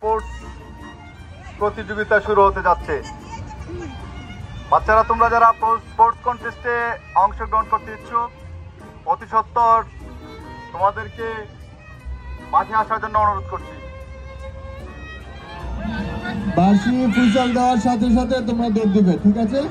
Sports প্রতিযোগিতা শুরু হতে যাচ্ছে। বাচ্চারা, তোমরা যারা স্পোর্টস কন্টেস্টে অংশগ্রহণ করতে ইচ্ছুক, অতি সত্বর তোমাদেরকে মাঠে আসার জন্য অনুরোধ করছি। বাঁশি ফুসল দেওয়ার সাথে সাথে তোমরা দৌড় দিবে, ঠিক আছে?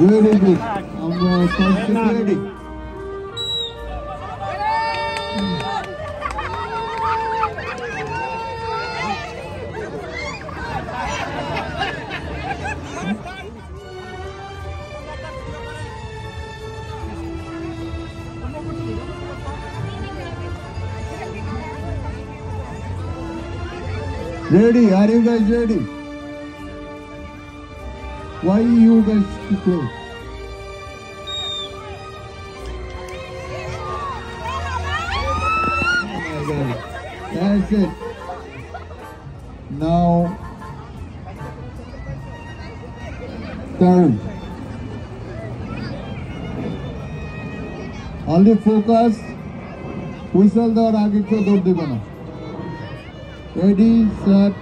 Very good. আমরা ready. Ready? Are you guys ready? Why you guys to play? That's it. Now, turn. Only focus. Whistle the aage ke door dibe na. Ready, set.